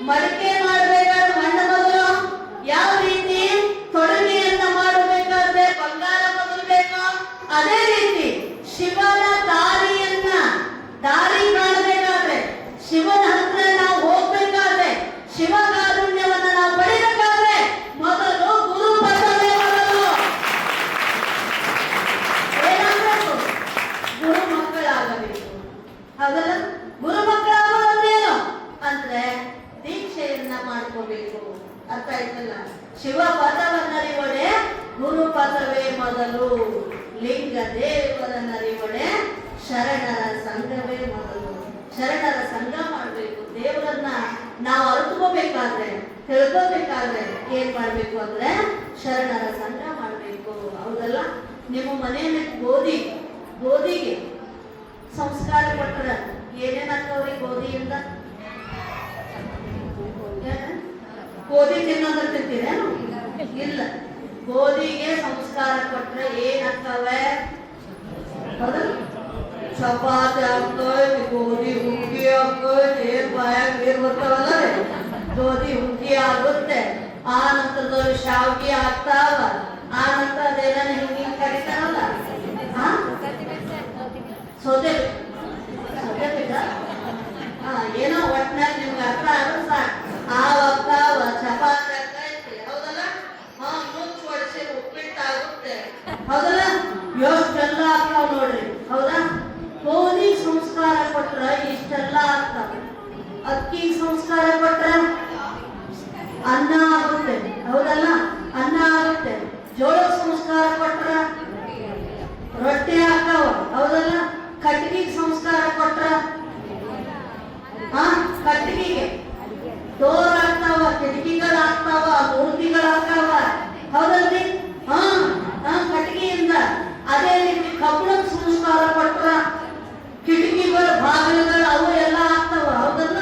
ಮಡಿಕೆ ಮಾಡಬೇಕಾದ್ರೆ ಮಣ್ಣು ಮೊದಲು ಯಾವ ರೀತಿ ತೊಡಗಿಯನ್ನ ಮಾಡಬೇಕಾದ್ರೆ ಬಂಗಾರ ಮೊದಲು ಬೇಕು, ಅದೇ ರೀತಿ ಶಿವನ ದಾರಿ ಮಾಡಬೇಕಾದ್ರೆ, ಶಿವನ ಹತ್ರ ನಾವು ಹೋಗ್ಬೇಕಾದ್ರೆ, ಶಿವ ಕಾರುಣ್ಯವನ್ನ ನಾವು ಪಡಿಬೇಕಾದ್ರೆ ಮೊದಲು ಗುರು ಪದವೇ ಮೊದಲು ಏನಾಗಬೇಕು, ಗುರು ಮಕ್ಕಳಾಗಬೇಕು. ಹಾಗಲ್ಲ, ಗುರು ಮಕ್ಕಳಾಗೋದೇನು ಅಂದ್ರೆ ದೀಕ್ಷೆಯನ್ನ ಮಾಡ್ಕೋಬೇಕು. ಅರ್ಥ ಆಯ್ತಲ್ಲ? ಶಿವ ಪದವನ್ನರಿವಡೆ ಗುರು ಪದವೇ ಮೊದಲು, ಲಿಂಗ ದೇವರನ್ನರಿವಡೆ ಶರಣರ ಸಂಘವೇ ಮೊದಲು. ಶರಣರ ಸಂಘ ಮಾಡಬೇಕು. ದೇವರನ್ನ ನಾವು ಅರ್ಥಕೋಬೇಕಾದ್ರೆ, ತಿಳ್ಕೋಬೇಕಾದ್ರೆ ಏನ್ ಮಾಡ್ಬೇಕು ಅಂದ್ರೆ ಶರಣರ ಸಂಘ ಮಾಡಬೇಕು. ಹೌದಲ್ಲ? ನಿಮ್ಮ ಮನೆಯಲ್ಲಿ ಗೋಧಿಗೆ ಸಂಸ್ಕಾರ ಕೊಟ್ಟರ ಏನೇನಾಗ್ತಾವ್ರಿ? ಗೋಧಿಯಿಂದ ಗೋಧಿ ತಿನ್ನೋದ್ರ ತಿಂತೀರೇನು? ಇಲ್ಲ. ಗೋಧಿಗೆ ಸಂಸ್ಕಾರ ಕೊಟ್ರೆ ಏನಾಗ್ತವೆ? ಹೌದಲ್ಲ? ಚಪಾತಿ ಹಾಕೋದು, ಗೋಧಿ ಹುಗ್ಗಿ ಹಾಕೋದು, ಏನ್ ಬಾಯಾಗ ನೀರು ಬರ್ತಾವಲ್ಲ ರೀ, ಗೋಧಿ ಹುಗ್ಗಿ ಆಗುತ್ತೆ. ಆ ನಂತರದಲ್ಲಿ ಶಾವಿಗೆ ಆಗ್ತಾವ. ಆ ನಂತರ ಅದೆಲ್ಲ ಹಿಂಗೆ ಕರಿತಾರಲ್ಲ, ಸೌದೆ ಬಿಟ್ಟ ಏನೋ ಒಟ್ಟಿನಾಗ ನಿಮ್ಗೆ ಅರ್ಥ ಆದ್ರೆ ಸಾಕು. ಆಗ್ತಾವ, ಚಪಾತಿ ಆಗ್ತೈತಿ. ಹೌದಲ್ಲ? ಮುಚ್ಚು ಹೊಡಿಸಿ ಉಪ್ಪಿಟ್ಟಾಗುತ್ತೆ. ಹೌದಲ್ಲ? ಎಷ್ಟೆಲ್ಲ ಆಗ್ತಾವ ನೋಡ್ರಿ. ಹೌದಾ? ಗೋಧಿ ಸಂಸ್ಕಾರ ಕೊಟ್ರ ಇಷ್ಟೆಲ್ಲ ಆಗ್ತಾವ. ಅಕ್ಕಿ ಸಂಸ್ಕಾರ ಕೊಟ್ರ ಅನ್ನ ಆಗುತ್ತೆ. ಹೌದಲ್ಲ? ಅನ್ನ ಆಗುತ್ತೆ. ಜೋಳ ಸಂಸ್ಕಾರ ಕೊಟ್ರ ರೊಟ್ಟಿ ಆಗ್ತಾವ. ಹೌದಲ್ಲ? ಕಟ್ಟಿಗೆ ಸಂಸ್ಕಾರ ಕೊಟ್ರ ಕಟ್ಟಿಗೆಗೆ ಡೋರ್ ಆಗ್ತಾವ, ಕಿಟಕಿಗಳಾಗ್ತಾವ, ಮೂರ್ತಿಗಳಾಗ್ತಾವ. ಹೌದಲ್ರಿ? ಕಟ್ಟಿಗೆಯಿಂದ. ಅದೇ ರೀತಿ ಕಬ್ಬಣದ ಸಂಸ್ಕಾರ ಕೊಟ್ರ ಕಿಟಕಿಗಳು, ಬಾಗಿಲುಗಳು ಅವು ಎಲ್ಲ ಆಗ್ತಾವ. ಹೌದಲ್ಲ?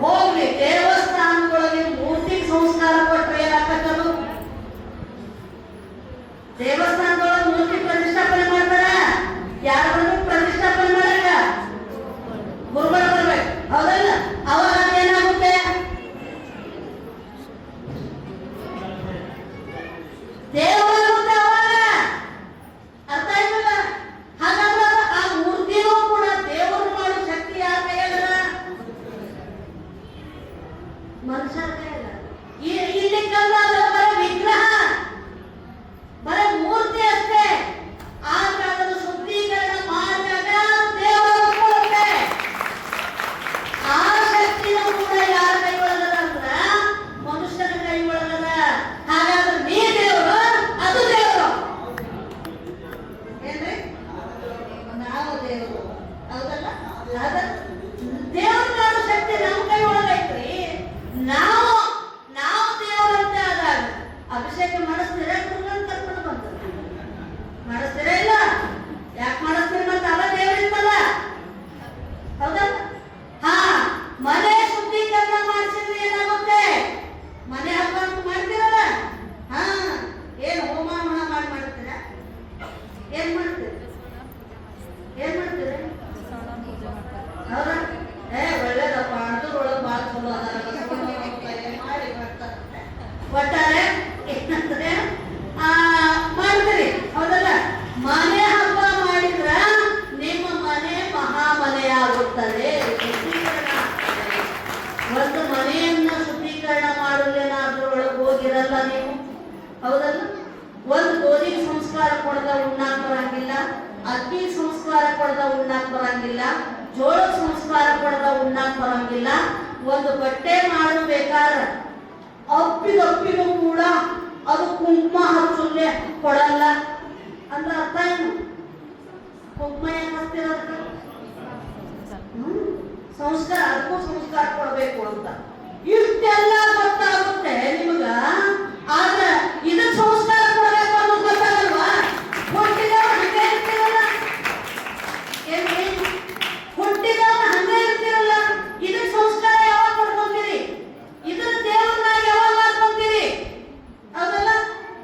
ಹೋಗ್ಲಿ, ದೇವಸ್ಥಾನದೊಳಗೆ ಮೂರ್ತಿ ಸಂಸ್ಕಾರ ಕೊಟ್ರೆ ಏನಾಗ್ತಕ್ಕದು? ದೇವಸ್ಥಾನದೊಳಗೆ ಮೂರ್ತಿ ಪ್ರತಿಷ್ಠಾಪನೆ ಮಾಡ್ತಾರ. ಯಾರು ಬಂದು ಪ್ರತಿಷ್ಠಾಪನೆ ಮಾಡಾಕ? ಗುರುಗಳು ಬರ್ಬೇಕು. ಹೌದಲ್ಲ? ಅವಾಗ ಏನಾಗುತ್ತೆ? ದೇವರಾಗುತ್ತೆ ಅವಾಗ. ಅರ್ಥ ಆಯ್ತಲ್ಲ? ಹಾಗಾದ್ರೆ ಆ ಮೂರ್ತಿನೂ ಕೂಡ ದೇವರು ಮಾಡೋ ಶಕ್ತಿ ಯಾರ ಕೈಯಾಗದ? ಮನುಷ್ಯರ ಕೈಯಾಗ. ಇಲ್ಲಿ ಕಲ್ಲಾದ ಬರೀ ವಿಗ್ರಹ, ಬರೀ ಮೂರ್ತಿ ಅಷ್ಟೇ. ಆದ್ರೆ ಅದನ್ನು ಶುದ್ಧೀಕರಣ ಮಾಡಿದಾಗ ದೇವರು ಕೊಡುತ್ತೆ. ಆ ಶಕ್ತಿನೂ ಕೂಡ ಯಾರ ಕೈ ಒಳಗದ ಅಂದ್ರ ಮನುಷ್ಯನ ಕೈ ಒಳಗದ. ಹಾಗಾದ್ರೆ ನೀ ದೇವರು, ಅದು ದೇವರು. ಏನ್ರಿ? ನಾವು ದೇವರು. ಹೌದಲ್ಲ? ದೇವ್ರ ಮಾಡೋ ಶಕ್ತಿ ನಮ್ಮ ಕೈ ಒಳಗೈತ್ರಿ. ನಾವು ದೇವರಂತೆ ಆದಾಗ ಅಭಿಷೇಕ ಮಾಡಿಸ್ತೀರ? ಕರ್ಕೊಂಡು ಬಂದ ಮಾಡಿಸ್ತೀರ? ಇಲ್ಲ. ಯಾಕೆ ಮಾಡಿಸ್ತೀರಿ? ಮತ್ತೆ ಅವ ದೇವರಿತ್ತಲ್ಲ. ಹೌದಲ್ಲ? ಮನೆ ಶುದ್ಧೀಕರಣ ಮಾಡಿಸಿದ್ರೆ ಏನಾಗುತ್ತೆ? ಮನೆ ಹಬ್ಬ ಮಾಡ್ತೀರಲ್ಲ, ಏನ್ ಹೋಮ ಮಾಡ್ತೀರ? ಏನ್ ಮಾಡ್ತೀರಿ? ಹೌದಾ? ಒಳ್ಳೇದಪ್ಪ. ಅಡ್ಡದೊಳಗೆ ಭಾಳ ಚಲೋ ಮಾಡಿ ಮಾಡ್ತಾರೆ. ಒಟ್ಟಾರೆ ಏನಂದ್ರೆ ಮಾಡ್ತೀರಿ. ಹೌದಲ್ಲ? ಮನೆ ಹಬ್ಬ ಮಾಡಿದ್ರ ನಿಮ್ಮ ಮನೆ ಮಹಾಮನೆಯಾಗುತ್ತದೆ. ಒಂದು ಮನೆಯನ್ನ ಶುದ್ಧೀಕರಣ ಮಾಡಲೇನಾದ್ರೂ ಒಳಗೆ ಹೋಗಿರಲ್ಲ ನೀವು. ಹೌದಲ್ಲ? ಒಂದು ಗೋಧಿ ಸಂಸ್ಕಾರ ಕೊಡದ ಉಣ್ಣಾಕ್ ಬರಂಗಿಲ್ಲ, ಅಕ್ಕಿ ಸಂಸ್ಕಾರ ಕೊಡದ ಉಣ್ಣಾಕ್ ಬರಂಗಿಲ್ಲ, ಜೋಳ ಸಂಸ್ಕಾರ ಕೊಡದ ಉಣ್ಣಾಕ್ ಬರಂಗಿಲ್ಲ. ಒಂದು ಬಟ್ಟೆ ಮಾಡಬೇಕಾದ್ರೆ ಅಪ್ಪಿಗೂ ಕೂಡ ಅದು ಕುಂಕುಮ ಹಚ್ಚುಲ್ಲೆ ಕೊಡಲ್ಲ ಅಂದ್ರೆ ಅರ್ಥ ಏನು? ಕುಂಕುಮ ಏನ್ ಹಚ್ತಿರೋದಕ್ಕೆ ಸಂಸ್ಕಾರ, ಅದಕ್ಕೂ ಸಂಸ್ಕಾರ ಕೊಡಬೇಕು ಅಂತ ಇಷ್ಟೆಲ್ಲ ಗೊತ್ತಾಗುತ್ತೆ ನಿಮಗ. ಆದ್ರೆ ಇದಕ್ಕೆ ಸಂಸ್ಕಾರ ಕೊಡಬೇಕು ಅನ್ನೋದು ಗೊತ್ತಾಗಲ್ವಾ? ಹುಟ್ಟಿದವ ಹಂಗೆ ಇರ್ತಿರಲ್ಲ. ಏನ್ರಿ? ಹುಟ್ಟಿದವ ಹಂಗೆ ಇರ್ತಿರಲ್ಲ. ಇದಕ್ಕೆ ಸಂಸ್ಕಾರ ಯಾವಾಗ ಕೊಡ್ಕೊಂತೀರಿ? ಇದನ್ನ ದೇವ್ರನ್ನಾಗ ಯಾವಾಗ ಮಾಡ್ಕೊಂತೀರಿ? ಹೌದಲ್ಲ?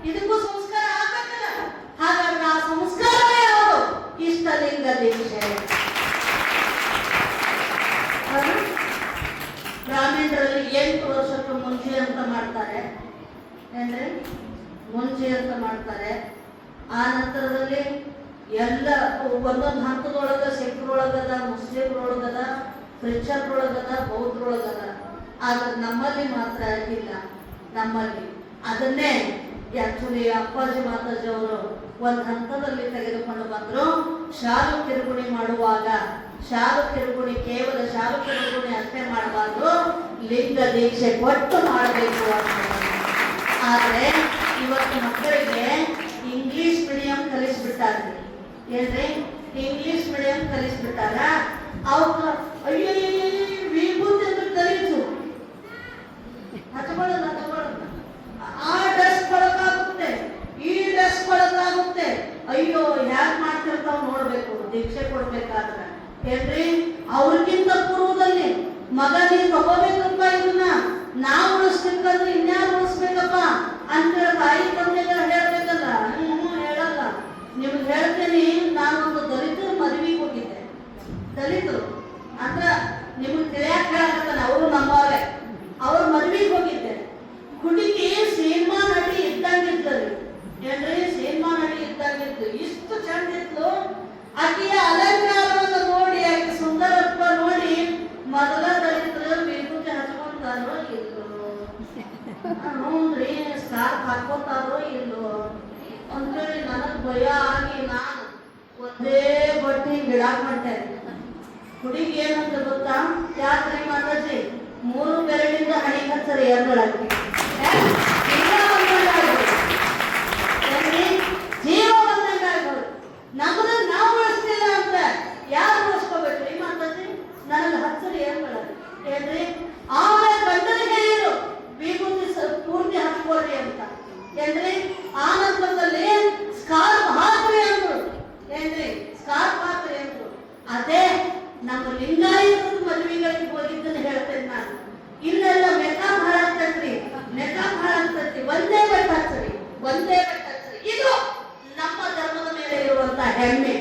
ಇದಕ್ಕೂ ಸಂಸ್ಕಾರ ಆಗ್ಬೇಕಲ್ಲ. ಹಾಗಾದ್ರೆ ಆ ಸಂಸ್ಕಾರವೇ ಯಾವುದು? ಇಷ್ಟಲಿಂಗ ದೀಕ್ಷೆ. ಗ್ರಾಮೀಣ ಗ್ರಾಮೀಣರಲ್ಲಿ 8 ವರ್ಷಕ್ಕೆ ಮುಂಚೆ ಅಂತ ಮಾಡ್ತಾರೆ, ಏನ್ರಿ ಮುಂಚೆ ಅಂತ ಮಾಡ್ತಾರೆ. ಆ ನಂತರದಲ್ಲಿ ಎಲ್ಲ ಒಂದೊಂದು ಹಂತದೊಳಗ ಸಿಖ್ರೊಳಗದ, ಮುಸ್ಲಿಮ್ರೊಳಗದ, ಕ್ರಿಶ್ಚಿಯನ್ರೊಳಗದ, ಬೌದ್ಧರೊಳಗದ. ಆದ್ರೆ ನಮ್ಮಲ್ಲಿ ಮಾತ್ರ ಇಲ್ಲ. ನಮ್ಮಲ್ಲಿ ಅದನ್ನೇ ಆಕ್ಚುಲಿ ಅಪ್ಪಾಜಿ ಮಾತಾಜಿ ಅವರು ಒಂದು ಹಂತದಲ್ಲಿ ತೆಗೆದುಕೊಂಡು ಬಂದ್ರು. ಶಾಲು ಕಿರುಗುಣಿ ಮಾಡುವಾಗ ಶಾಲು ಕಿರುಗುಣಿ ಕೇವಲ ಶಾಲು ಕಿರುಗುಣಿ ಅಷ್ಟೇ ಮಾಡಬಾರ್ದು, ಲಿಂಗ ದೀಕ್ಷೆ ಕೊಟ್ಟು ಮಾಡಬೇಕು ಅಂತ. ಆದ್ರೆ ಇವತ್ತು ಮಕ್ಕಳಿಗೆ ಇಂಗ್ಲಿಷ್ ಮೀಡಿಯಂ ಕಲಿಸ್ಬಿಟ್ಟಾರೆ. ಏನ್ರಿ ಇಂಗ್ಲಿಷ್ ಮೀಡಿಯಂ ಕಲಿಸ್ಬಿಟ್ಟಾರ. ಅವಾಗ ಅಯ್ಯೋ ವಿಭೂತಿ ಅಂದ್ರೆ ಕಲಿಸು ಹಚ್ಕೊಳ್ಳೋದು ಆ ಡ್ರೆಸ್ ಕೊಡಕ್ಕಾಗುತ್ತೆ, ಈ ಡ್ರೆಸ್ ಕೊಡಕ್ಕಾಗುತ್ತೆ. ಅಯ್ಯೋ ಹ್ಯಾಕ್ ಮಾಡ್ತಿರ್ತಾವ ನೋಡ್ಬೇಕು ದೀಕ್ಷೆ ಕೊಡ್ಬೇಕಾದ್ರೆ. ಏನ್ರಿ ಅವ್ರಿಗಿಂತ ಪೂರ್ವದಲ್ಲಿ ಮಗ ನೀನ್ ತಗೋಬೇಕಪ್ಪ, ಇದನ್ನ ನಾವು ಉಳಿಸ್ಬೇಕಂದ್ರೆ ಇನ್ಯಾರು ಉಳಿಸ್ಬೇಕಪ್ಪ ಅಂತ ತಾಯಿ ತಂದೆಗಳ ಹೇಳ್ಬೇಕಲ್ಲ. ಹೇಳಲ್ಲ. ನಿಮ್ಗೆ ಹೇಳ್ತೇನೆ, ನಾನೊಂದು ದಲಿತರ ಮದುವೆಗೆ ಹೋಗಿದ್ದೆ. ದಲಿತರು ಅಂದ್ರ ನಿಮ್ಗೆ ತಿಳಿಯಾಕ ಹೇಳಕತ್ತಾನ, ಅವರು ನಮ್ಮವ್ರೆ. ಅವ್ರ ಮದುವೆಗೆ ಹೋಗಿದ್ದೆ. ಹುಡುಗಿ ಸಿನಿಮಾ ನಟಿ ಇದ್ದಂಗಿದ್ಲು. ಏನ್ರಿ ಸಿನಿಮಾ ನಟಿ ಇದ್ದಂಗಿದ್ಲು. ಇಷ್ಟು ಚಂದ ಇದ್ಲು. ಆಕೆಯ ಅಲಂಕಾರವನ್ನು ನೋಡಿ, ಆಕೆ ಸುಂದರತ್ವ ನೋಡಿ ಮೊದಲ ದಲಿತರು ವಿಭೂತಿ ಹಚ್ಕೊಂತಾರೋ ಇಲ್ಲೋ, ನೋಡ್ರಿ ಸ್ಕಾರ್ಫ್ ಹಾಕೋತಾರೋ ಇಲ್ಲೋ ಅಂತೇಳಿ ನನಗ್ ಭಯ ಆಗಿ ನಾನು ಒಂದೇ ಬಟ್ಟೆ ಗಿಡಾಕ್ ಮಾಡ್ತೇನೆ. ಹುಡುಗಿ ಏನಂತ ಗೊತ್ತಾ? ಯಾಕ್ರಿ ಮಾತಾಜಿ 3 ಬೆರಳಿಂದ ಹಣಿ ಹಚ್ಚರಿ ಎರ್ಗಳಾಕಿ ಜೀವ ಬಂದಂಗಾಗ್ಬೋದು. ನಮ್ಮನ್ನ ನಾವು ಉಳಿಸ್ತಿಲ್ಲ ಅಂತ ಯಾರು ಉಳಿಸ್ಕೋಬೇಕ್ರಿ ಮಾತಾಜಿ? ನನಗೆ ಹಚ್ಚರಿ ಎರ್ಗಳ ಏನ್ರಿ? ಆಮೇಲೆ ಗಂಡನಿಗೆ ಏನು ವಿಭೂತಿ ಪೂರ್ತಿ ಹಾಕ್ಕೊಳ್ರಿ ಅಂತ. ಏನ್ರಿ ಆ ನಂತರದಲ್ಲಿ ಸ್ಕಾರ್ಫ್ ಹಾಕ್ರಿ ಅಂದ್ರು. ಏನ್ರಿ ಸ್ಕಾರ್ಫ್ ಹಾಕ್ರಿ ಅಂದ್ರು. ಅದೇ ನಮ್ಮ ಲಿಂಗಾಯತ ಮದುವೆಗಳಿಗೆ ಹೋಗಿದ್ದನ್ನು ಹೇಳ್ತೇನೆ ನಾನು. ಇಲ್ಲೆಲ್ಲ ಮೆಕಾಪ್ ಹಾಳಾಗ್ತೈತ್ರಿ, ಮೆಕಾಪ್ ಹಾಳಾಗ್ತೈತಿ. ಒಂದೇ ಬಟ್ಟೆ ಹಚ್ಚರಿ, ಒಂದೇ ಬಟ್ಟೆ ಹಚ್ಚರಿ. ಇದು ನಮ್ಮ ಧರ್ಮದ ಮೇಲೆ ಇರುವಂತ ಹೆಮ್ಮೆ.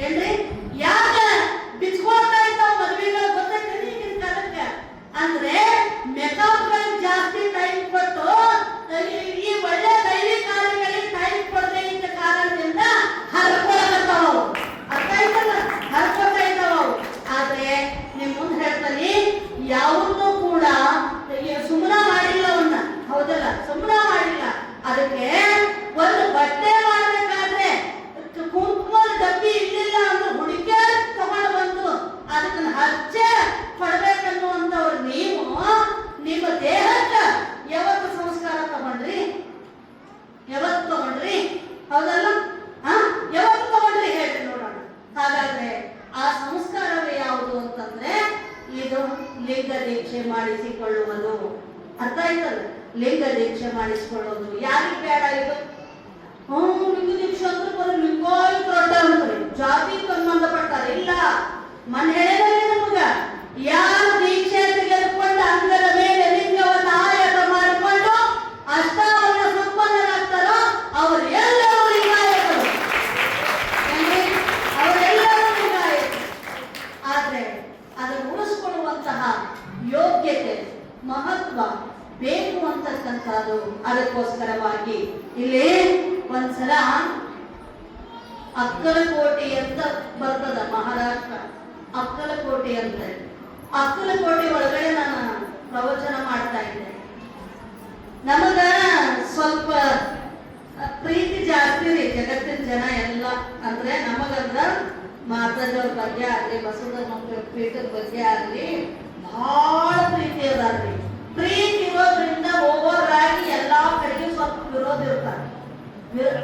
ಏನ್ರಿ ಯಾಕ ಬಿಚ್ಕೊಳ್ತಾ ಇದ್ದಾವ ಮದುವೆಗಳು ಗೊತ್ತೈತೆ ಈಗಿನ ಕಾಲಕ್ಕೆ? ಅಂದ್ರೆ ಮೆಕಾಪ್ಗಳಿಗೆ ಜಾಸ್ತಿ ಟೈಮ್ ಕೊಟ್ಟು ಈ ಒಳ್ಳೆ ದೈವಿ ಕಾರ್ಯಗಳಿಗೆ ಟೈಮ್ ಕೊಡದೆ ಇದ್ದ ಕಾರಣದಿಂದ ಹರ್ಕೊಳಕತ್ತಾವ. ಅರ್ಥ ಆಯ್ತಲ್ಲ? ಹರ್ಕೊಳ್ತಾ ಇದ್ದಾವ. ಆದ್ರೆ ನಿಮ್ ಮುಂದೆ ಹೇಳ್ತಾನೆ, ಯಾವುದೂ ಕೂಡ ಸುಮ್ಮನ ಮಾಡಿಲ್ಲ. ಅವನ್ನ ಹೌದಲ್ಲ, ಸುಮ್ಮನ ಮಾಡಿಲ್ಲ. ಅದಕ್ಕೆ ಒಂದು ಬಟ್ಟೆ ಮಾಡಬೇಕಾದ್ರೆ ಕುಂಕುಮದ ಡಬ್ಬಿ ಇರ್ಲಿಲ್ಲ ಅಂದ್ರೆ ಹುಡುಕೆ ತಗೊಂಡು ಬಂದು ಅದನ್ನ ಹಚ್ಚೆ ಕೊಡ್ಬೇಕನ್ನುವಂತವ್ರು ನೀವು ನಿಮ್ಮ ದೇಹಕ್ಕೆ ಯಾವತ್ತು ಸಂಸ್ಕಾರ ತಗೊಂಡ್ರಿ? ಯಾವತ್ತು ತಗೊಂಡ್ರಿ? ಹೌದಲ್ಲ? ಯಾವತ್ತು ತಗೊಂಡ್ರಿ ಹೇಳ್ರಿ ನೋಡೋಣ. ಹಾಗಾದ್ರೆ ಆ ಸಂಸ್ಕಾರವೇ ಯಾವುದು ಅಂತಂದ್ರೆ ಇದು ಲಿಂಗ ದೀಕ್ಷೆ ಮಾಡಿಸಿಕೊಳ್ಳುವುದು. ಅರ್ಥ ಆಯ್ತಲ್ಲ? ಲಿಂಗ ದೀಕ್ಷೆ ಮಾಡಿಸಿಕೊಳ್ಳೋದು ಯಾರಿಗೆ ಬೇಡ ಇದು? ಲಿಂಗ ದೀಕ್ಷೆ ಅಂದ್ರೆ ಬರೀ ಲಿಂಗಾಯತರು ಅಡ್ಡ ಅಂತಾರೆ, ಜಾತಿ ಸಂಬಂಧಪಟ್ಟಾರೆ. ಇಲ್ಲ, ಮನೆ ಹೇಳಿದ್ರೆ ನಮಗ ಯಾರು ದೀಕ್ಷೆ ತೆಗೆದುಕೊಂಡು ಅಂಗದ ಮೇಲೆ ಲಿಂಗವನ್ನು ಆಯತ ಮಾಡಿಕೊಂಡು ಅಷ್ಟಾವರಣ ಸಂಪನ್ನರಾಗ್ತಾರೋ ಅವರೆಲ್ಲರೂ ಲಿಂಗಾಯತರು. ಅವರೆಲ್ಲರೂ ಲಿಂಗಾಯತರು. ಆದ್ರೆ ಅದನ್ನು ಉಳಿಸ್ಕೊಳ್ಳುವಂತಹ ಯೋಗ್ಯತೆ, ಮಹತ್ವ ಬೇಕು ಅಂತಕ್ಕಂಥದ್ದು. ಅದಕ್ಕೋಸ್ಕರವಾಗಿ ಇಲ್ಲಿ ಒಂದ್ಸಲ ಅಕ್ಕಲಕೋಟೆ ಅಂತ ಬರ್ತದ, ಮಹಾರಾಷ್ಟ್ರ ಅಕ್ಕಲಕೋಟೆ ಅಂತ. ಅಕ್ಕಲಕೋಟೆ ಒಳಗಡೆ ನಾನು ಪ್ರವಚನ ಮಾಡ್ತಾ ಇದ್ದೆ. ನಮಗ ಸ್ವಲ್ಪ ಪ್ರೀತಿ ಜಾಸ್ತಿ ರೀ ಜಗತ್ತಿನ ಜನ ಎಲ್ಲ. ಅಂದ್ರೆ ನಮಗಂದ್ರ ಮಾತಾಜವ್ರ ಬಗ್ಗೆ ಆಗ್ಲಿ, ಬಸವಧರ್ಮ ಪೀಠದ ಬಗ್ಗೆ ಆಗ್ಲಿ ಬಹಳ ಪ್ರೀತಿ ಅದಾರ್ರಿ. ಪ್ರೀತಿ ಇರೋದ್ರಿಂದ ಓವರ್ ಆಗಿ ಎಲ್ಲಾ ಕಡೆಗೆ ಸ್ವಲ್ಪ ವಿರೋಧ ಇರ್ತಾರೆ.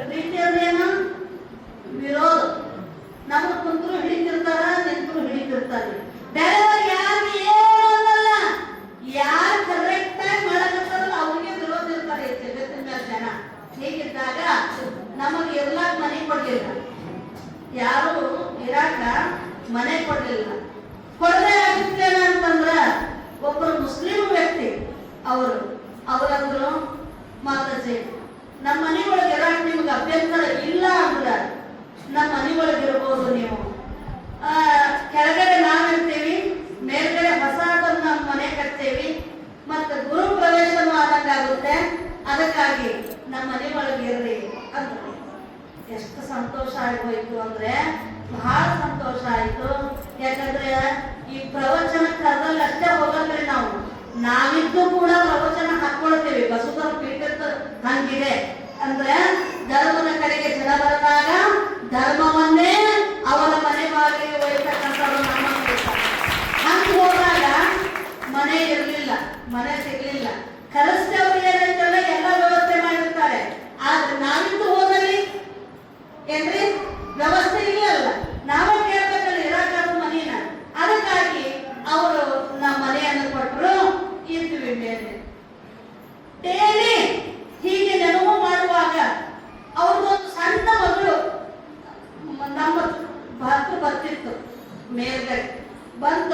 ಪ್ರೀತಿ ಅಂದ್ರೇನು? ವಿರೋಧ. ನಮಗ್ ಕುಂತರು ಹಿಡಿತಿರ್ತಾರ, ನಿಂತರು ಹಿಡಿತಿರ್ತಾರೆ. ಬೇರೆಯವ್ರು ಯಾರು ಏನು ಅನ್ನಲ್ಲ, ಯಾರು ಕರೆಕ್ಟ್ ಆಗಿ ಮಾಡಕತ್ತಾರಲ್ಲ ಅವ್ರಿಗೆ ವಿರೋಧ ಇರ್ತಾರೆ ಜಗತ್ತಿನ ಮೇಲೆ ಜನ. ಹೀಗಿದ್ದಾಗ ನಮಗೆ ಇರ್ಲಾಕ ಮನೆ ಕೊಡ್ಲಿಲ್ಲ, ಯಾರು ಇರಾಕ ಮನೆ ಕೊಡ್ಲಿಲ್ಲ. ಕೊಡದೆ ಆಗಿತ್ತೇನ ಅಂತಂದ್ರ ಒಬ್ಬರು ಮುಸ್ಲಿಂ ವ್ಯಕ್ತಿ ಅವರಂದ್ರು, ಮಾತಾಜಿ ನಮ್ಮ ಮನೆ ಒಳಗೆ ಇರಾಕ ನಿಮ್ಗೆ ಅಭ್ಯಂತರ ಇಲ್ಲ ಅಂದ್ರ ನಮ್ಮ ಮನೆ ಒಳಗೆ ಇರ್ಬೋದು, ನೀವು ಕೆಳಗಡೆ ನಾವಿರ್ತೀವಿ, ಮೇಲ್ಗಡೆ ಹೊಸದನ್ನ ನಮ್ಮ ಮನೆ ಕಟ್ತೇವಿ, ಒಳ್ಳೇದಾಗುತ್ತೆ, ಅದಕ್ಕಾಗಿ ನಮ್ಮ ಮನೆ ಒಳಗೆ ಇರ್ರಿ ಅಂದ್ರು. ಎಷ್ಟು ಸಂತೋಷ ಆಗೋಯ್ತು ಅಂದ್ರೆ ಬಹಳ ಸಂತೋಷ ಆಯ್ತು. ಯಾಕಂದ್ರೆ ಈ ಪ್ರವಚನ ಕರ್ದಲ್ಲಿ ಅಷ್ಟೇ ಹೋಗಲ್ರಿ, ನಾವಿದ್ದು ಕೂಡ ಪ್ರವಚನ ಹಾಕೊಳ್ತೇವೆ. ಬಸವರ ಪೀಠದ ಹಂಗಿದೆ ಅಂದ್ರೆ ಧರ್ಮದ ಕಡೆಗೆ ಜನ ಬರೆದಾಗ ಧರ್ಮವನ್ನೇ ಅವರ ಮನೆ ಬಾಗಿಲಿಗೆ ಒಯ್ತಕ್ಕಂಥವ್ರು ನಮ್ಮ ಹಂಗ ಹೋದಾಗ ಮನೆ ಇರಲಿಲ್ಲ, ಮನೆ ಸಿಗ್ಲಿಲ್ಲ. ಕಲಿಸ್ತೇವ್ರು ಏನಂತಲ್ಲ ಎಲ್ಲ ವ್ಯವಸ್ಥೆ ಮಾಡಿರ್ತಾರೆ, ಆದ್ರೆ ನಾವಿದ್ದು ಹೋದಲ್ಲಿ ಏನ್ರಿ ವ್ಯವಸ್ಥೆ ಇಲ್ಲಲ್ಲ, ನಾವೇ ಕೇಳ್ಬೇಕಲ್ಲ ಇರಾಕಾದ್ರು ಮನೇನ. ಅದಕ್ಕಾಗಿ ಅವರು ನಮ್ಮ ಮನೆಯನ್ನು ಕೊಟ್ಟರು, ಇದ್ವಿ ಮೇಲೆ. ಡೈಲಿ ಹೀಗೆ ನೆನಪು ಮಾಡುವಾಗ ಅವ್ರದ್ದೊಂದು ಸಣ್ಣ ಮಗಳು ನಮ್ಮ ಹತ್ತು ಬರ್ತಿತ್ತು ಮೇಲ್ಗಡೆ ಬಂದ.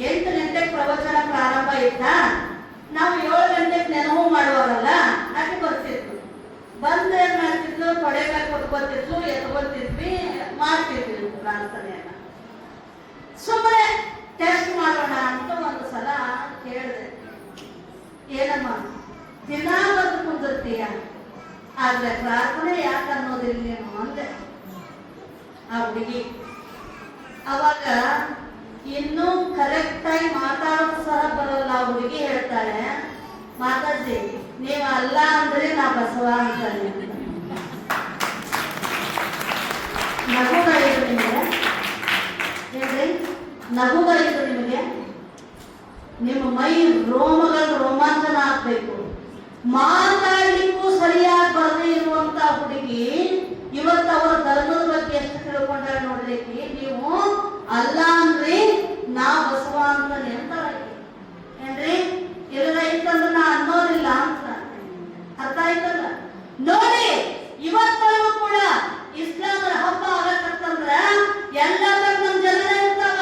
8 ಗಂಟೆಗೆ ಪ್ರವಚನ ಪ್ರಾರಂಭ ಇತ್ತ, ನಾವು 7 ಗಂಟೆಗೆ ನೆನಪು ಮಾಡುವಾರಲ್ಲ ಅದು ಬರ್ತಿತ್ತು. ಬಂದ ಏನ್ ಮಾಡ್ತಿದ್ಲು, ತೊಡೆಗಾಲ ಕೊಟ್ಕೊತಿದ್ಲು, ಎತ್ಕೊತಿದ್ವಿ, ಮಾಡ್ತಿದ್ವಿ ಪ್ರಾರ್ಥನೆಯನ್ನ. ಸುಮ್ಮನೆ ಟೆಸ್ಟ್ ಮಾಡೋಣ ಅಂತ ಒಂದು ಸಲ ಕೇಳಿದೆ, ಏನಮ್ಮ ದಿನಾ ಬಂದು ಕುಂದಿರ್ತೀಯ, ಆದ್ರೆ ಪ್ರಾರ್ಥನೆ ಯಾಕೆ ಅನ್ನೋದಿಲ್ಲೇನು ಅಂದೆ ಆ ಹುಡುಗಿ. ಅವಾಗ ಇನ್ನೂ ಕರೆಕ್ಟ್ ಆಗಿ ಮಾತಾಡೋದು ಸಹ ಬರೋಲ್ಲ ಆ ಹುಡುಗಿ. ಹೇಳ್ತಾಳೆ, ಮಾತಾಜಿ ನೀವು ಅಲ್ಲ ಅಂದ್ರೆ ನಾ ಬಸವ ಅಂತಾನೆ. ನಗುಗಳಿದ್ರು ನಿಮಗೆ, ಹೇಳ್ರಿ ನಗುಗಳಿದ್ರು ನಿಮಗೆ, ನಿಮ್ಮ ಮೈ ರೋಮಗಳು ರೋಮಾಂಚನ ಆಗ್ಬೇಕು. ಮಾತಾಡ್ಲಿಕ್ಕೂ ಸರಿಯಾಗಿ ಬರದೇ ಇರುವಂತ ಹುಡುಗಿ ಇವತ್ತು ಅವರ ಧರ್ಮದ ಬಗ್ಗೆ ಎಷ್ಟು ತಿಳ್ಕೊಂಡ್ರೆ ನೋಡ್ಲಿಕ್ಕೆ. ನೀವು ಅಲ್ಲ ಅಂದ್ರಿ ನಾ ಬಸವ ಅಂತಾನೆ ಅಂತಾಳೆ ಏನ್ರಿ, ಇಲ್ಲದ ಇತ್ತಂದ್ರೆ ನಾ ಅನ್ನೋದಿಲ್ಲ ಅಂತ ಅರ್ಥ ಆಯ್ತಲ್ಲ. ನೋಡಿ ಇವತ್ತವರೆಗೂ ಕೂಡ ಇಸ್ಲಾಮರ ಹಬ್ಬ ಆಗತ್ತಂದ್ರ ಎಲ್ಲಾದ್ರೂ ನಮ್ಮ ಜನರ ಇರ್ತಾವ,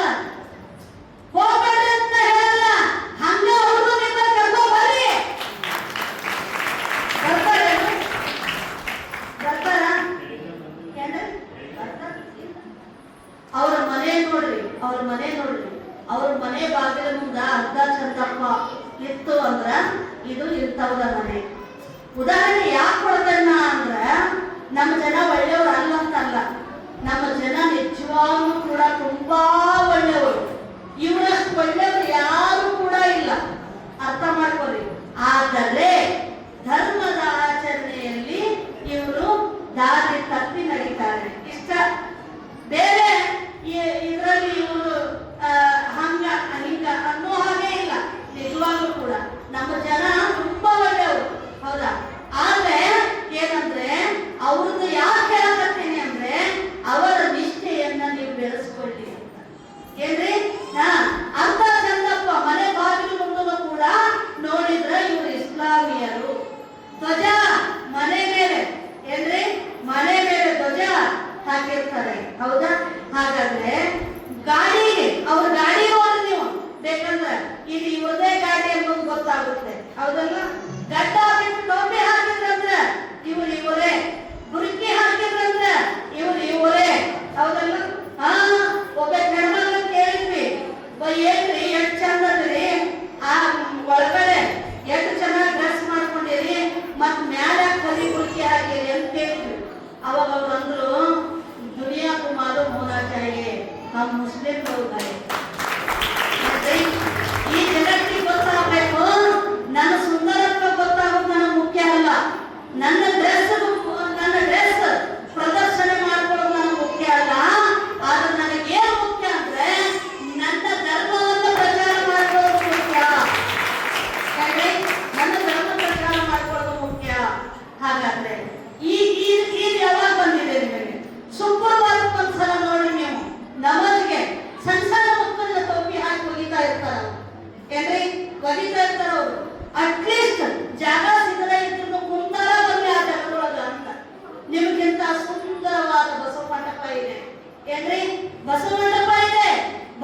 ಹೋಗ್ಬೇಡ್ರಿ ಅಂತ ಹೇಳಲ್ಲ. ಹಂಗ ಅವ್ರು ನಿಮ್ಮ ಕರ್ಕೊ ಬರ್ರಿ, ಬರ್ತಾರ ಅವ್ರ ಮನೆ ನೋಡ್ರಿ, ಅವ್ರ ಮನೆ ನೋಡ್ರಿ, ಅವ್ರ ಮನೆ ಬಾಗಿಲ ಮುಂದ ಅರ್ಧ ಚಂದಪ್ಪ ಇತ್ತು ಅಂದ್ರ ಇದು ಇಂಥವ್ರ ಮನೆ. ಉದಾಹರಣೆ ಯಾಕೆ ಕೊಡ್ತೇನ ಅಂದ್ರ ನಮ್ಮ ಜನ ಒಳ್ಳೆಯವ್ರು ಅಲ್ಲ ಅಂತಲ್ಲ, ನಮ್ಮ ಜನ ನಿಜವಾಗ್ಲೂ ಕೂಡ ತುಂಬಾ ಒಳ್ಳೆಯವರು. ಇವರಷ್ಟು ಒಳ್ಳೆಯವರು ಯಾರು ಕೂಡ ಇಲ್ಲ, ಅರ್ಥ ಮಾಡ್ಕೊಳ್ಳಿ. ಆದರೆ ಧರ್ಮದ ಆಚರಣೆಯಲ್ಲಿ ಇವರು ದಾರಿ ತಪ್ಪಿ ನಡೀತಾರೆ ಇಷ್ಟ. ಬೇರೆ ಇದರಲ್ಲಿ ಇವರು ಹಂಗ ಹಿಂಗ ಅನ್ನೋ ಹಾಗೆ ಇಲ್ಲ. ನಿಜವಾಗ್ಲೂ ಕೂಡ ನಮ್ಮ ಜನ ತುಂಬಾ ಒಳ್ಳೆಯವರು, ಹೌದಾ? ಆದ್ರೆ ಏನಂದ್ರೆ ಅವ್ರದ್ದು ಯಾಕೆ ಹೇಳಕತ್ತೀನಿ ಅಂದ್ರೆ ಅವರ ನಿಷ್ಠೆಯನ್ನ ನೀವು ಬೆಳೆಸ್ಕೊಳ್ಳಿ ಅಂತ. ಏನ್ರಿ ಅರ್ಥ ಚಂದಪ್ಪ ಮನೆ ಬಾಗಿಲು ಮುಂದೂ ಕೂಡ ನೋಡಿದ್ರೆ ಇವರು ಇಸ್ಲಾಮಿಯರು. ಧ್ವಜ ಮನೆ ಮೇಲೆ ಏನ್ರಿ, ಮನೆ ಮೇಲೆ ಧ್ವಜ ಹಾಕಿರ್ತಾರೆ, ಹೌದಾ? ಹಾಗಾದ್ರೆ ಗಾಡಿಗೆ ಅವ್ರ ಗಾಡಿ ನೋಡಿ ನೀವು ಬೇಕಂದ್ರೆ ಇದು ಇವ್ರದೇ ಗಾಡಿ ಅನ್ನೋದು ಗೊತ್ತಾಗುತ್ತೆ, ಹೌದಲ್ಲ? ಗಡ್ಡ ಬಿಟ್ಟು ಟೋಪಿ ಹಾಕಿದ್ರಂದ್ರೆ ಇವ್ರು ಇವರೇ, ಬುರ್ಕಿ ಹಾಕಿದ್ರಂದ್ರೆ ಇವ್ರು ಇವರೇ, ಹೌದಲ್ಲ? ಒಬ್ಬ ಹೆಣ್ಮಕ್ಳು ಕೇಳಿದ್ವಿ, ಏನ್ರಿ ಎಷ್ಟು ಚಂದ ಅದ್ರಿ, ಆ ಒಳಗಡೆ ಎಷ್ಟು ಚೆನ್ನಾಗಿ ಡ್ರೆಸ್ ಮಾಡ್ಕೊಂಡಿರಿ, ಮತ್ ಮ್ಯಾಲ ಕಲಿ ಬುರ್ಕಿ ಹಾಕಿರಿ ಅಂತ ಕೇಳಿದ್ವಿ. ಅವಾಗ ಅವ್ರು ಅಂದ್ರು, ದುನಿಯಾ ಕುಮಾರು ಹೋನಾ ಚಾಹಿಯೆ, हम मुस्लिम लोग हैं. ಈ ಜಗತ್ತಿಗೆ ಗೊತ್ತಾಗಬೇಕು, ನನ್ನ ಸುಂದರತ್ವ ಗೊತ್ತಾಗೋದು ನನಗೆ ಮುಖ್ಯ ಅಲ್ಲ, ನನ್ನ ಡ್ರೆಸ್ ಪ್ರದರ್ಶನ ಮಾಡ್ಕೊಳ್ಳೋದು ನನಗೆ ಮುಖ್ಯ ಅಲ್ಲ. ಆದ್ರೆ ನನಗೆ ಏನು ಮುಖ್ಯ ಅಂದ್ರೆ ನನ್ನ ಧರ್ಮವನ್ನು ಪ್ರಚಾರ ಮಾಡ್ಕೊಳ್ಳೋದು ಮುಖ್ಯ, ನನ್ನ ಧರ್ಮ ಪ್ರಚಾರ ಮಾಡ್ಕೊಳ್ಳೋದು ಮುಖ್ಯ. ಹಾಗಾದ್ರೆ ಈ ಯಾವಾಗ ಬಂದಿದೆ ನಿಮಗೆ? ಶುಕ್ರವಾರಕ್ಕೆ ಒಂದ್ಸಲ ನೋಡಿ ನೀವು ನಮಾಜ್ಗೆ ಸಣ್ಣ ಸಣ್ಣ ಮಕ್ಕಳನ್ನ ಟೋಪಿ ಹಾಕಿ ಒಗಿತಾ ಇರ್ತಾರ, ಏನ್ರಿ ಒಗಿತಾ ಇರ್ತಾರ ಅವರು. ಅಟ್ಲೀಸ್ಟ್ ಜಾಗ ಸಿಗದೇ ಇದ್ರು ಕುಂತಾರ ಬನ್ನಿ ಆ ಜಾಗದೊಳಗ ಅಂತ. ನಿಮ್ಗಿಂತ ಸುಂದರವಾದ ಬಸವ ಮಂಟಪ ಇದೆ, ಏನ್ರಿ ಬಸವ ಮಂಟಪ ಇದೆ.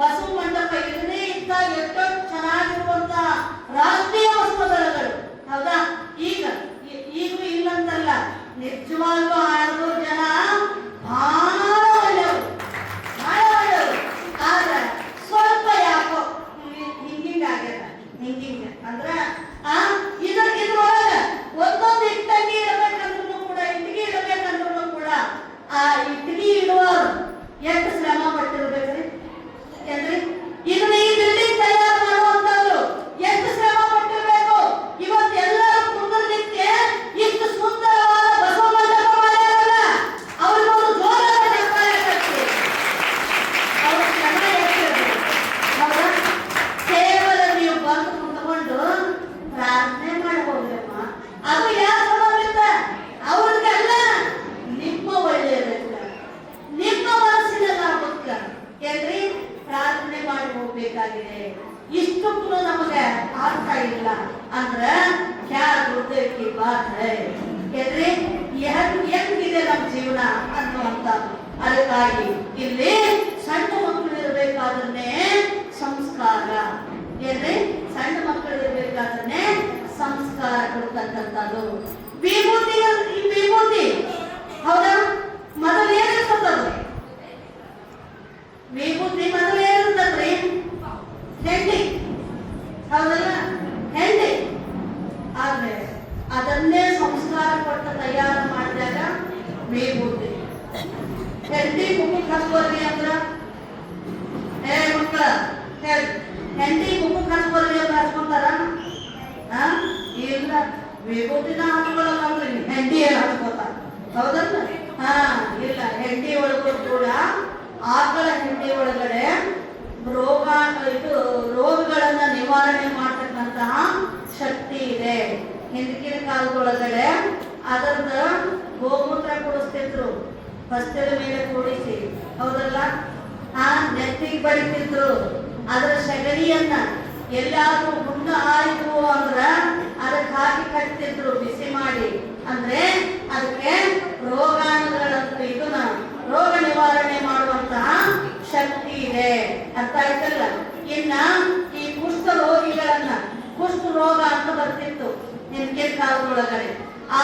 ಬಸವ ಮಂಟಪ ಇಲ್ಲದೆ ಇದ್ದಾಗ ಎಷ್ಟೋ ಚೆನ್ನಾಗಿರುವಂತ ರಾಷ್ಟ್ರೀಯ ವಸ್ತುಗಳು, ಹೌದಾ? ಈಗೂ ಇಲ್ಲಂತಲ್ಲ, ನಿಜವಾಗ್ಲೂ 600 ಜನ ಬಹಳ ಒಳ್ಳೆಯವರು, ಬಹಳ ಒಳ್ಳೆಯವರು. ಆದ್ರೆ ಸ್ವಲ್ಪ ಯಾಕೋ ಹಿಂಗಿಂಗ್ ಆಗ್ಯದ. ಹಿಂಗಿಂಗ್ ಅಂದ್ರ ಇದ್ರೊಳಗೆ ಪ್ರಾರ್ಥನೆ ಮಾಡಿ ಹೋಗ್ರಮ್ಮ. ಅದು ಯಾರು ಸಮಾವೇಶ ಅವ್ರಿಗೆ ಅಲ್ಲ, ನಿಮ್ಮ ಒಳ್ಳೆಯದಕ್ಕ, ನಿಮ್ಮ ಮನಸ್ಸಿನ ಲಾಭಕ್ಕ ಏನ್ರಿ ಪ್ರಾರ್ಥನೆ ಮಾಡಿ ಹೋಗ್ಬೇಕಾಗಿದೆ. ಇಷ್ಟಕ್ಕೂ ನಮಗೆ ಆಗ್ತಾ ಇಲ್ಲ ಅಂದ್ರ ಕ್ಯಾ ಹೃದಯ ಕಿ ಬಾತ್ ಹೈ ಏನ್ರಿ, ಹೆಂಗಿದೆ ನಮ್ಮ ಜೀವನ ಅನ್ನುವಂತ. ಅದಕ್ಕಾಗಿ ಇಲ್ಲಿ ಸಣ್ಣ ಮಕ್ಕಳು ಇರಬೇಕಾದ್ರೆ ಸಂಸ್ಕಾರ ಏನ್ರಿ, ಸಣ್ಣ ಮಕ್ಕಳು ಇರಬೇಕಾದ್ರೆ ಸಂಸ್ಕಾರ ಕೊಡ್ತಕ್ಕಂಥದ್ದು. ವಿಭೂತಿ ಹೌದಾ, ಮೊದಲು ಏನಿರ್ತದದು ವಿಭೂತಿ, ಮೊದಲು ಏನಿರ್ತದ್ರಿ ಹೆಂಡಿ, ಹೌದಲ್ಲ ಹೆಂಡಿ. ಆದ್ರೆ ಅದನ್ನೇ ಸಂಸ್ಕಾರ ಕೊಟ್ಟ ತಯಾರು ಮಾಡಿದಾಗ ವಿಭೂತಿ. ಹೆಂಡಿ ಮುಖಕ್ಕೆ ಹಚ್ಕೋರಿ ಅಂದ್ರ ಮಕ್ಕಳ ಹೆಂಡಿ ಮುಖಕ್ಕೆ ಹಚ್ಕೋರಿ ಅಂತ ಹಚ್ಕೊಂತಾರ? ಇಲ್ಲ, ವಿಭೂತಿನ ಹಚ್ಕೊಳ್ಳಲ್ಲ ಅಂದ್ರೆ ಹೆಂಡಿ ಏನು ಹಚ್ಕೋತಾರ, ಹೌದಲ್ಲ? ಇಲ್ಲ, ಹೆಂಡಿ ಒಳಗೂ ಕೂಡ ಆಕಳ ಹೆಂಡಿ ಒಳಗಡೆ ರೋಗಗಳನ್ನ ನಿವಾರಣೆ ಮಾಡತಕ್ಕಂತಹ ಶಕ್ತಿ ಇದೆ. ಹಿಂದಿನ ಕಾಲದೊಳಗಡೆ ಅದರದ ಗೋಮೂತ್ರ ಕುಡಿಸ್ತಿದ್ರು, ಹೊಸ್ತಿಲ ಮೇಲೆ ಕೂಡಿಸಿ, ಹೌದಲ್ಲ? ನೆತ್ತಿಗೆ ಬಡಿತಿದ್ರು. ಅದರ ಸಗಣಿಯನ್ನ ಎಲ್ಲಾದ್ರೂ ಹುಣ್ಣ ಆಯ್ತು ಅಂದ್ರ ಅದಕ್ಕೆ ಹಾಕಿ ಕಟ್ತಿದ್ರು ಬಿಸಿ ಮಾಡಿ. ಅಂದ್ರೆ ಅದಕ್ಕೆ ರೋಗ ನಿವಾರಣೆ ಮಾಡುವಂತಹ ಶಕ್ತಿ ಇದೆ. ಅರ್ಥ ಆಯ್ತಲ್ಲ? ಇನ್ನ ಈ ಕುಷ್ಠ ರೋಗಿಗಳನ್ನ, ಕುಷ್ಠ ರೋಗ ಅಂತ ಬರ್ತಿತ್ತು ಹಿಂದಿನ ಕಾಲದೊಳಗಡೆ. ಆ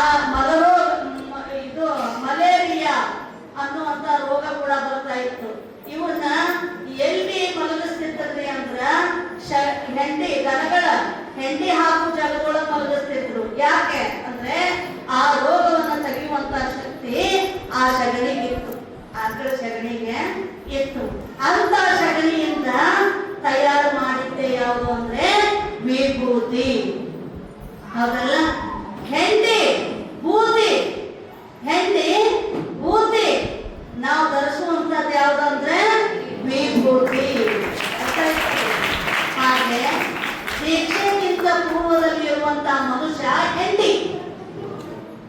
ಮಲೇರಿಯಾ ಅನ್ನುವಂತ ರೋಗ ಕೂಡ ಬರ್ತಾ ಇತ್ತು. ಇವನ್ನ ಎಲ್ಲಿ ಮಲಗಿಸ್ತಿದ್ರಿ ಅಂದ್ರ ದನಗಳ ಹೆಂಡಿ ಹಾಕು ಜಾಗದೊಳಗೆ ಮಲಗಿಸ್ತಿದ್ರು. ಯಾಕೆ ಅಂದ್ರೆ ಆ ರೋಗವನ್ನ ತೆಗೆಯುವಂತ ಶಕ್ತಿ ಆ ಸಗಣಿಗಿತ್ತು, ಆಕಳ ಸಗಣಿಗೆ ಇತ್ತು. ಅಂತ ಸಗಣಿಯಿಂದ ತಯಾರು ಮಾಡಿದ್ದೆ ಯಾವುದು ಅಂದ್ರೆ ವಿಭೂತಿ, ಹೌದಲ್ಲ? ಹೆಂಡಿ ಬೂದಿ, ಹೆಂಡಿ ಬೂದಿ ನಾವು ಧರಿಸುವಂತದ್ದು ಯಾವುದು ಅಂದ್ರೆ ವಿಭೂತಿ. ಹಾಗೆ ದೀಕ್ಷೆಗಿಂತ ಪೂರ್ವದಲ್ಲಿ ಇರುವಂತಹ ಮನುಷ್ಯ ಹೆಂಡಿ,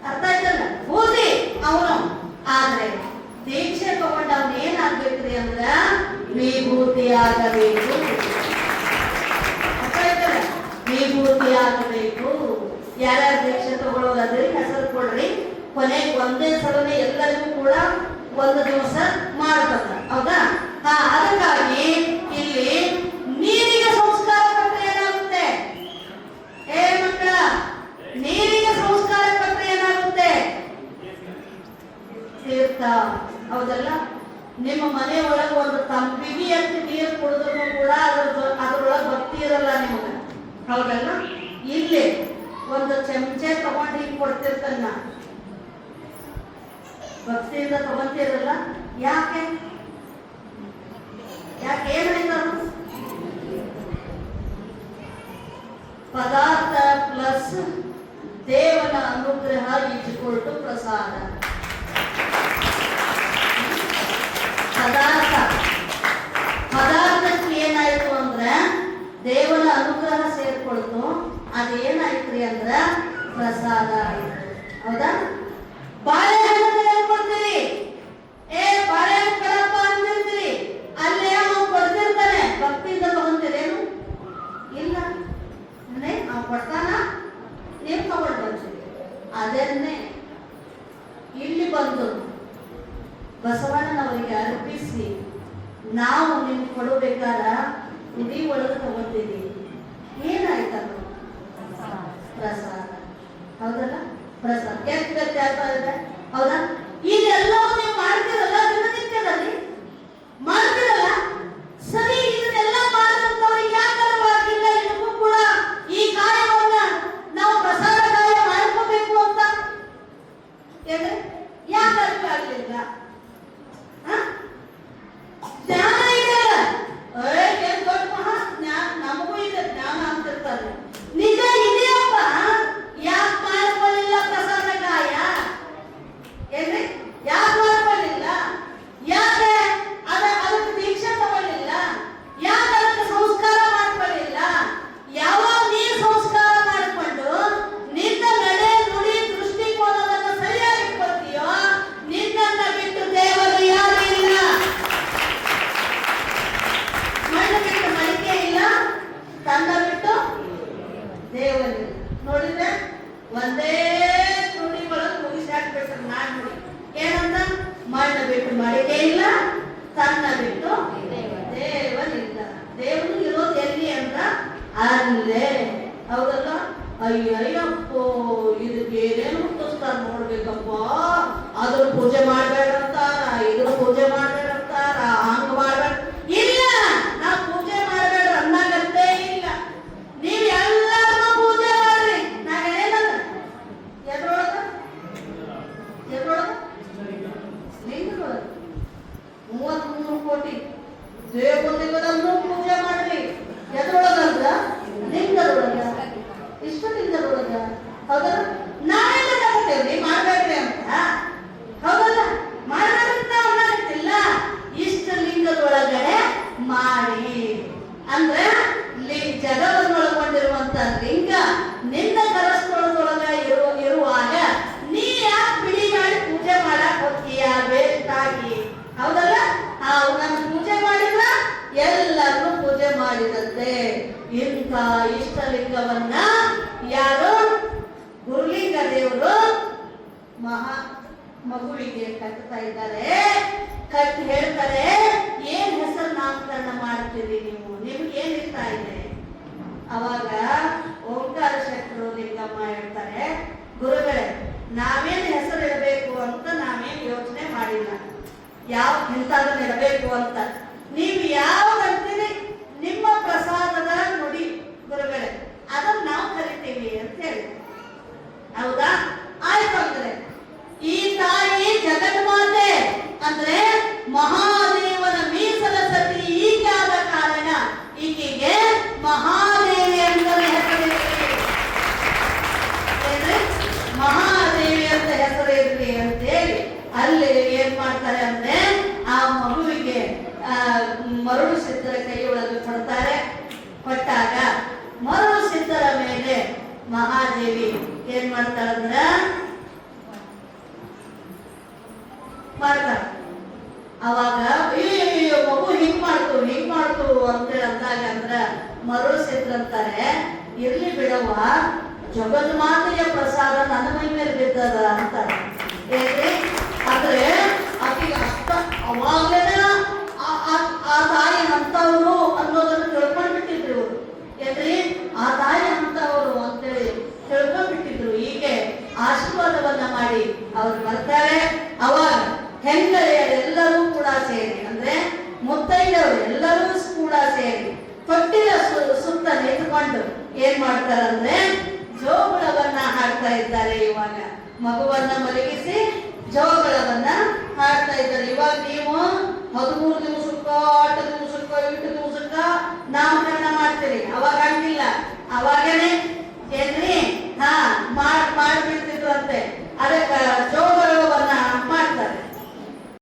ಅರ್ಥ ಆಯ್ತಲ್ಲ? ಬೂದಿ ಅವನು. ಆದ್ರೆ ದೀಕ್ಷೆ ತಗೊಂಡು ಅವನು ಏನಾಗ್ಬೇಕ್ರಿ ಅಂದ್ರ ವಿಭೂತಿ ಆಗಬೇಕು, ಅರ್ಥ ಆಯ್ತಲ್ಲ? ವಿಭೂತಿ ಆಗಬೇಕು. ಯಾರ್ಯಾರು ದೀಕ್ಷೆ ತಗೊಳ್ಳೋದಾದ್ರಿ ಹೆಸರು ಕೊಡ್ರಿ. ಕೊನೆಗೆ ಒಂದೇ ಸಲನೆ ಎಲ್ಲರಿಗೂ ಕೂಡ ಒಂದು ದಿವಸ ಮಾಡ್ತಾರೆ, ಹೌದಾ? ಅದಕ್ಕಾಗಿ ಇಲ್ಲಿ ನೀರಿಗೆ ಸಂಸ್ಕಾರ ಕೊಟ್ಟರೆ ಏನಾಗುತ್ತೆ? ಮಕ್ಕಳ, ನೀರಿಗೆ ಸಂಸ್ಕಾರ ಕೊಟ್ಟರೆ ಏನಾಗುತ್ತೆ? ತೀರ್ಥ, ಹೌದಲ್ಲ? ನಿಮ್ಮ ಮನೆ ಒಳಗೆ ಒಂದು ತಂಪಿಗೆ ಅಂತ ನೀರು ಕುಡಿದ್ರು ಕೂಡ ಅದ್ರೊಳಗೆ ಭಕ್ತಿ ಇರಲ್ಲ ನಿಮಗೆ, ಹೌದಲ್ಲ? ಇಲ್ಲಿ ಒಂದು ಚಮಚೆ ತಗೊಂಡು ಹಿಂಗೆ ಕೊಡ್ತಿರ್ತಾನ, ಭಕ್ತಿಯಿಂದ ತಗೊಂತಿರಲ್ಲ. ಯಾಕೆ? ಏನಾಯ್ತು? ಪದಾರ್ಥ ಪ್ಲಸ್ ದೇವನ ಅನುಗ್ರಹ ಈಜ್ಕೊಳ್ತು ಪ್ರಸಾದ. ಪದಾರ್ಥಕ್ಕೆ ಏನಾಯ್ತು ಅಂದ್ರೆ ದೇವನ ಅನುಗ್ರಹ ಸೇರ್ಕೊಳ್ತು. ಅದೇನಾಯ್ತ್ರಿ ಅಂದ್ರ ಪ್ರಸಾದ ಆಯ್ತು, ಹೌದಾ? ಬಾಳೆಹಣ್ಣು ತೆಗೆದುಕೊಳ್ತೀರಿ, ಬಾಳೆಹಣ್ಣು ಕಡಪ್ಪ ಅಂತಿರ್ತೀರಿ, ಅಲ್ಲೇ ಅವ್ನು ಕೊಡ್ತಿರ್ತಾನೆ, ಭಕ್ತಿಯಿಂದ ತಗೊಂತೀರೇನು? ಇಲ್ಲ, ಅಂದ್ರೆ ಅವ್ನು ಕೊಡ್ತಾನ, ನೀವು ತಗೊಂಡು ಬರ್ತೀರಿ. ಅದನ್ನೇ ಇಲ್ಲಿ ಬಂದು ಬಸವಣ್ಣನವರಿಗೆ ಅರ್ಪಿಸಿ ನಾವು ನಿಮ್ಗೆ ಕೊಡಬೇಕಾದ ಉಡಿ ಒಳಗೆ ತಗೊಂಡಿದ್ದೀವಿ. ಏನಾಯ್ತಲ್ಲ? ಪ್ರಸಾದ, ಹೌದಲ್ಲ? ಪ್ರಸಾದ ಎಷ್ಟು ವ್ಯತ್ಯಾಸ ಇದೆ, ಹೌದಾ? ಇದೆಲ್ಲವೂ ನೀವು ಮಾಡ್ತಿರಲ್ಲ, ದಿನನಿತ್ಯದಲ್ಲಿ ಮಾಡ್ತಿರಲ್ಲ, ಸರಿ. ಇದನ್ನೆಲ್ಲ ಮಾಡಿದಂಥವ್ರಿಗೆ ಯಾಕರವಾಗಿಲ್ಲ ಇದಕ್ಕೂ ಕೂಡ ಈ ಕಾರ್ಯವನ್ನ ನಾವು ಪ್ರಸಾದ ಕಾರ್ಯ ಮಾಡ್ಕೋಬೇಕು ಅಂತ ಯಾಕೆ ಆಗಲಿಲ್ಲ? ಜ್ಞಾನ ಇದೆಯಲ್ಲ, ದೊಡ್ಡ ಮಹಾ ಜ್ಞಾನ ನಮಗೂ ಬಿಟ್ಟು ಮಡಿಕೆ ಇಲ್ಲ, ತನ್ನ ಬಿಟ್ಟು ದೇವನಿಲ್ಲ. ದೇವರು ಇರೋದು ಎಲ್ಲಿ ಅಂತ ಅಲ್ಲೇ. ಹೌದಲ್ಲ? ಅಯ್ಯಯ್ಯಪ್ಪೋ, ಇದಕ್ಕೆ ಏನೇನು ಹುಟ್ಟಿಸ್ತಾರ ನೋಡ್ಬೇಕಪ್ಪ. ಅದ್ರ ಪೂಜೆ ಮಾಡ್ಬೇಡಂತಾರ, ಇದ್ರ ಪೂಜೆ ಮಾಡ್ಬೇಡಂತಾರ, ಹಂಗ ಮಾಡ್ಬೇಡ. ಇಲ್ಲ, ನಾ ಪೂಜೆ ಮಾಡ್ಬೇಡ ಅನ್ನಗತ್ತೇ ಇಲ್ಲ. ನೀವ್ ಎಲ್ಲಾರನ್ನೂ ಪೂಜೆ ಮಾಡ್ರಿ. ನಾ ಹೇಳೇನಲ್ಲ, ಎದ್ರೊಳಗ ಲಿಂಗದೊಳಗ 33 ಕೋಟಿ ದೇವತೆಗಳನ್ನು ಪೂಜೆ ಮಾಡ್ರಿ. ಎದ್ರೊಳಗಂದ್ರ ಲಿಂಗದೊಳಗ, ಇಷ್ಟು ಲಿಂಗದೊಳಗ. ಹೌದಲ್ಲ? ನಾವೆಲ್ಲ ತಗೋತೇವ್ರಿ ಮಾಡ್ಬೇಡ್ರಿ ಅಂತ. ಹೌದಲ್ಲ? ಮಾಡ್ಬೇಕಂತ ಅನ್ನೋದಿಲ್ಲ. ಇಷ್ಟ ಲಿಂಗದೊಳಗಡೆ ಮಾಡಿ ಅಂದ್ರೆ ಜಗವನ್ನು ಒಳಗೊಂಡಿರುವಂತ ಲಿಂಗ ನಿನ್ನ ಕರಸ್ಥಳದೊಳಗ ಇರುವಾಗ ನೀ ಯಾಕೆ ಬಿಡಿ ಮಾಡಿ ಪೂಜೆ ಮಾಡಕ್ ಹೋಗ್ತೀಯ ವೇಸ್ಟ್ ಆಗಿ? ಹೌದಲ್ಲ? ಅವನನ್ನ ಪೂಜೆ ಮಾಡಿದ್ರ ಎಲ್ಲರನ್ನು ಪೂಜೆ ಮಾಡಿದಂತೆ. ಇಂಥ ಇಷ್ಟಲಿಂಗವನ್ನ ಯಾರು? ಗುರುಲಿಂಗ ದೇವರು ಮಗುವಿಗೆ ಕಟ್ತಾ ಇದ್ದಾರೆ. ಕಟ್ಟಿ ಹೇಳ್ತಾರೆ, ಏನ್ ಹೆಸರು ನಾಮಕರಣ ಮಾಡ್ತೀರಿ ನೀವು? ನಿಮ್ಗೆ ಏನ್ ಇಷ್ಟ ಇದೆ? ಅವಾಗ ಓಂಕಾರ ಶೆಟ್ಟರು ಲಿಂಗಮ್ಮ ಹೇಳ್ತಾರೆ, ಗುರುಗಳೇ, ನಾವೇನ್ ಹೆಸರು ಇಡಬೇಕು ಅಂತ ನಾವೇನ್ ಯೋಚನೆ ಮಾಡಿಲ್ಲ. ಯಾವ ಇಂಥದನ್ನ ಇಡಬೇಕು ಅಂತ ನೀವು ಯಾವ್ದಂತೀರಿ ನಿಮ್ಮ ಪ್ರಸಾದದ ನುಡಿ ಗುರುಗಳೇ, ಅದನ್ನ ನಾವು ಕರಿತೀವಿ ಅಂತ ಹೇಳಿ. ಹೌದಾ? ಆಯ್ತು. ಅಂದ್ರೆ ಈ ತಾಯಿ ಜಗನ್ಮಾತೆ ಅಂದ್ರೆ ಮಹಾದೇವನ ಮೀಸಲ ಸತಿ ಈಕೆ ಆದ ಕಾರಣ ಈಕೆಗೆ ಮಹಾದೇವಿ ಅಂತಲೇ ಹೆಸರಿರಲಿ. ಮಹಾದೇವಿ ಅಂತ ಹೆಸರಿರಲಿ ಅಂತೇಳಿ ಅಲ್ಲಿ ಏನ್ ಮಾಡ್ತಾರೆ ಅಂದ್ರೆ ಆ ಮಗುವಿಗೆ ಮರಳು ಸಿದ್ಧರ ಕೈಯೊಳಗೆ ಕೊಡ್ತಾರೆ. ಕೊಟ್ಟಾಗ ಮರಳು ಸಿದ್ಧರ ಮೇಲೆ ಮಹಾದೇವಿ ಏನ್ ಮಾಡ್ತಾಳಂದ್ರ ಮಾಡ್ತಾಳ. ಅವಾಗ ಅಯ್ಯೋ ಮಗು ಹಿಂಗ್ ಮಾಡ್ತು ಅಂತೇಳಿ ಅಂದಾಗ ಅಂದ್ರ ಮರಳು ಸಿದ್ಧ ಅಂತಾರೆ, ಇರ್ಲಿ ಬಿಡವ, ಜಗನ್ಮಾತೆಯ ಪ್ರಸಾದ ನನ್ನ ಮೈ ಮೇಲೆ ಬಿದ್ದದ ಅಂತಾರೆ. ಏನ್ರಿ ಆದ್ರೆ ಆಕೆಗೆ ಅಷ್ಟ ಅವಾಗಲೇ ಆ ತಾಯಿ ಅಂತವ್ರು ಅನ್ನೋದನ್ನು ತಿಳ್ಕೊಂಡ್ಬಿಟ್ಟಿದ್ರು ಇವರು. ಏನ್ರಿ ಆ ತಾಯಿ ಅಂತವ್ರು ಅಂತೇಳಿ ತಿಳ್ಕೊಂಡ್ಬಿಟ್ಟಿದ್ರು. ಹೀಗೆ ಆಶೀರ್ವಾದವನ್ನ ಮಾಡಿ ಅವ್ರು ಬರ್ತಾರೆ. ಅವಾಗ ಹೆಂಗಳೆಯರೆಲ್ಲರೂ ಕೂಡ ಸೇರಿ ಅಂದ್ರೆ ಮುತ್ತೈದವರು ಎಲ್ಲರೂ ಕೂಡ ಸೇರಿ ತೊಟ್ಟಿಲ ಸುತ್ತ ನಿಂತ್ಕೊಂಡು ಏನ್ ಮಾಡ್ತಾರಂದ್ರೆ ಜೋಗುಳವನ್ನ ಹಾಡ್ತಾ ಇದ್ದಾರೆ. ಇವಾಗ ಮಗುವನ್ನ ಮಲಗಿಸಿ ಜೋಗುಳವನ್ನ ಹಾಡ್ತಾ ಇದ್ದಾರೆ. ಇವಾಗ ನೀವು 13 ದಿವಸಕ್ಕ 8 ದಿವಸಕ್ಕ 8 ದಿವಸಕ್ಕ ನಾಮಕರಣ ಮಾಡ್ತೀರಿ. ಅವಾಗ ಹಂಗಿಲ್ಲ. ಅವಾಗನೇ